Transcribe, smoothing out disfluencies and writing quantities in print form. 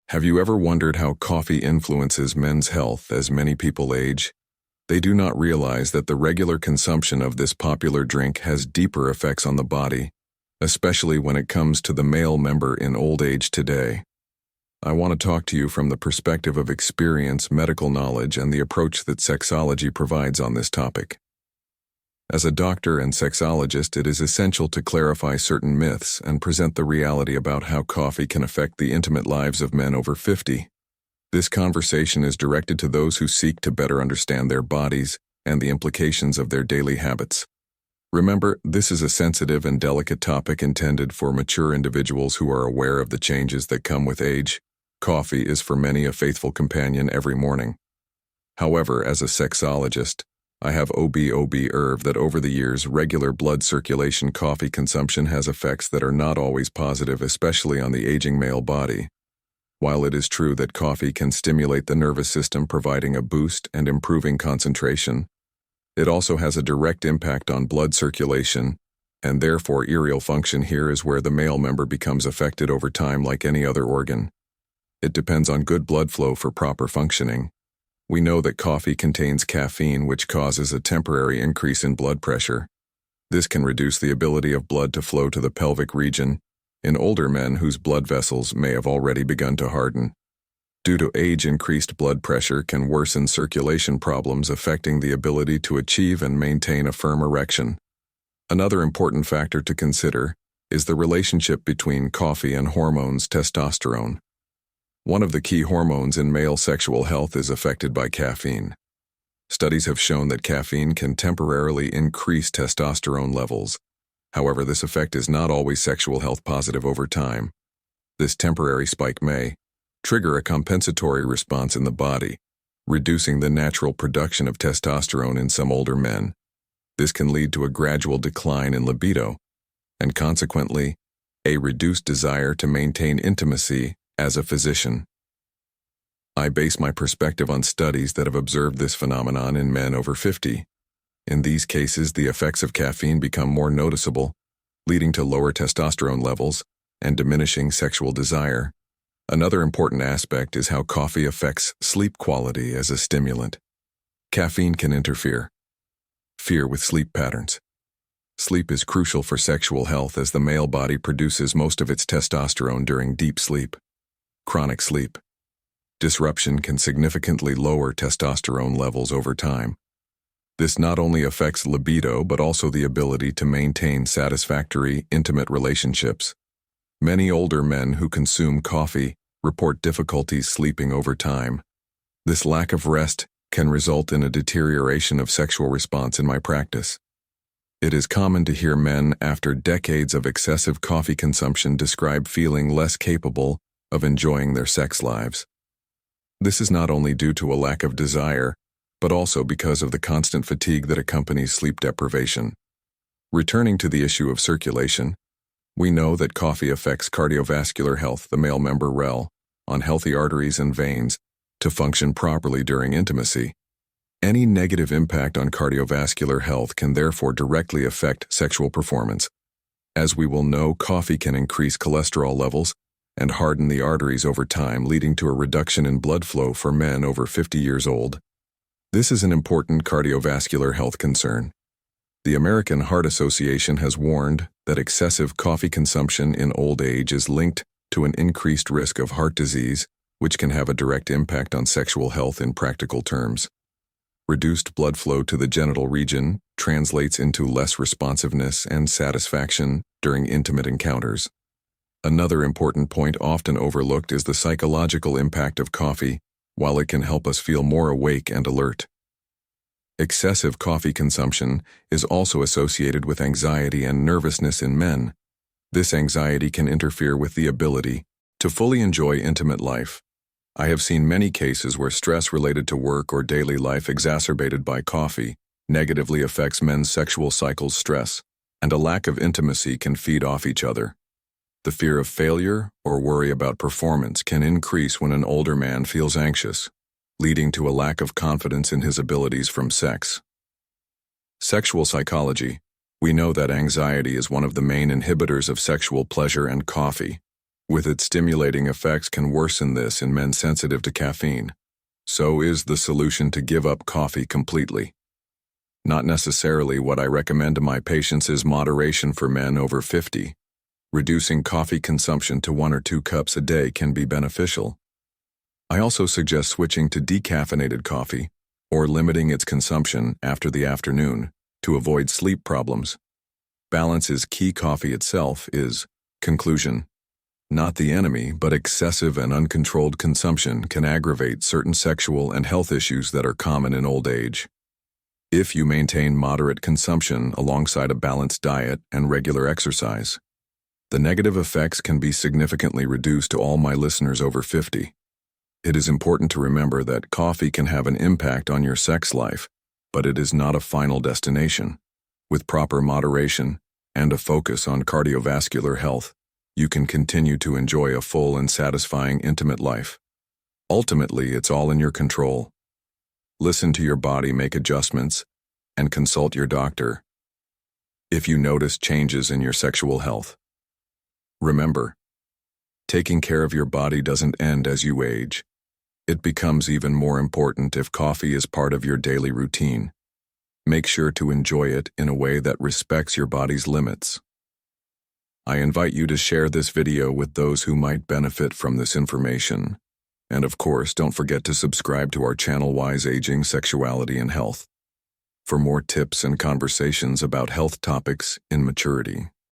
Have you ever wondered how coffee influences men's health as many people age? They do not realize that the regular consumption of this popular drink has deeper effects on the body, especially when it comes to the male member in old age today. I want to talk to you from the perspective of experience, medical knowledge, and the approach that sexology provides on this topic. As a doctor and sexologist, it is essential to clarify certain myths and present the reality about how coffee can affect the intimate lives of men over 50. This conversation is directed to those who seek to better understand their bodies and the implications of their daily habits. Remember, this is a sensitive and delicate topic intended for mature individuals who are aware of the changes that come with age. Coffee is for many a faithful companion every morning. However, as a sexologist, I have observed that over the years, regular blood circulation coffee consumption has effects that are not always positive, especially on the aging male body. While it is true that coffee can stimulate the nervous system, providing a boost and improving concentration, it also has a direct impact on blood circulation, and therefore erectile function. Here is where the male member becomes affected over time like any other organ. It depends on good blood flow for proper functioning. We know that coffee contains caffeine, which causes a temporary increase in blood pressure. This can reduce the ability of blood to flow to the pelvic region in older men whose blood vessels may have already begun to harden. Due to age, increased blood pressure can worsen circulation problems, affecting the ability to achieve and maintain a firm erection. Another important factor to consider is the relationship between coffee and hormones testosterone. One of the key hormones in male sexual health is affected by caffeine. Studies have shown that caffeine can temporarily increase testosterone levels. However, this effect is not always sexual health positive over time. This temporary spike may trigger a compensatory response in the body, reducing the natural production of testosterone in some older men. This can lead to a gradual decline in libido, and consequently, a reduced desire to maintain intimacy. As a physician, I base my perspective on studies that have observed this phenomenon in men over 50. In these cases, the effects of caffeine become more noticeable, leading to lower testosterone levels and diminishing sexual desire. Another important aspect is how coffee affects sleep quality as a stimulant. Caffeine can interfere with sleep patterns. Sleep is crucial for sexual health as the male body produces most of its testosterone during deep sleep. Chronic sleep disruption can significantly lower testosterone levels over time. This not only affects libido but also the ability to maintain satisfactory, intimate relationships. Many older men who consume coffee report difficulties sleeping over time. This lack of rest can result in a deterioration of sexual response in my practice. It is common to hear men after decades of excessive coffee consumption describe feeling less capable of enjoying their sex lives. This is not only due to a lack of desire, but also because of the constant fatigue that accompanies sleep deprivation. Returning to the issue of circulation, we know that coffee affects cardiovascular health, the male member on healthy arteries and veins to function properly during intimacy. Any negative impact on cardiovascular health can therefore directly affect sexual performance. As we will know, coffee can increase cholesterol levels and harden the arteries over time, leading to a reduction in blood flow for men over 50 years old. This is an important cardiovascular health concern. The American Heart Association has warned that excessive coffee consumption in old age is linked to an increased risk of heart disease, which can have a direct impact on sexual health in practical terms. Reduced blood flow to the genital region translates into less responsiveness and satisfaction during intimate encounters. Another important point often overlooked is the psychological impact of coffee. While it can help us feel more awake and alert, excessive coffee consumption is also associated with anxiety and nervousness in men. This anxiety can interfere with the ability to fully enjoy intimate life. I have seen many cases where stress related to work or daily life exacerbated by coffee negatively affects men's sexual cycles. Stress and a lack of intimacy can feed off each other. The fear of failure or worry about performance can increase when an older man feels anxious, leading to a lack of confidence in his abilities from sex. Sexual psychology. We know that anxiety is one of the main inhibitors of sexual pleasure, and coffee with its stimulating effects can worsen this in men sensitive to caffeine. So is the solution to give up coffee completely. Not necessarily. What I recommend to my patients is moderation for men over 50. Reducing coffee consumption to 1 or 2 cups a day can be beneficial. I also suggest switching to decaffeinated coffee or limiting its consumption after the afternoon to avoid sleep problems. Balance is key. Coffee itself is, conclusion, not the enemy, but excessive and uncontrolled consumption can aggravate certain sexual and health issues that are common in old age. If you maintain moderate consumption alongside a balanced diet and regular exercise, the negative effects can be significantly reduced. To all my listeners over 50. It is important to remember that coffee can have an impact on your sex life, but it is not a final destination. With proper moderation and a focus on cardiovascular health, you can continue to enjoy a full and satisfying intimate life. Ultimately, it's all in your control. Listen to your body, make adjustments, and consult your doctor if you notice changes in your sexual health. Remember, taking care of your body doesn't end as you age. It becomes even more important if coffee is part of your daily routine. Make sure to enjoy it in a way that respects your body's limits. I invite you to share this video with those who might benefit from this information. And of course, don't forget to subscribe to our channel Wise Aging, Sexuality, and Health for more tips and conversations about health topics in maturity.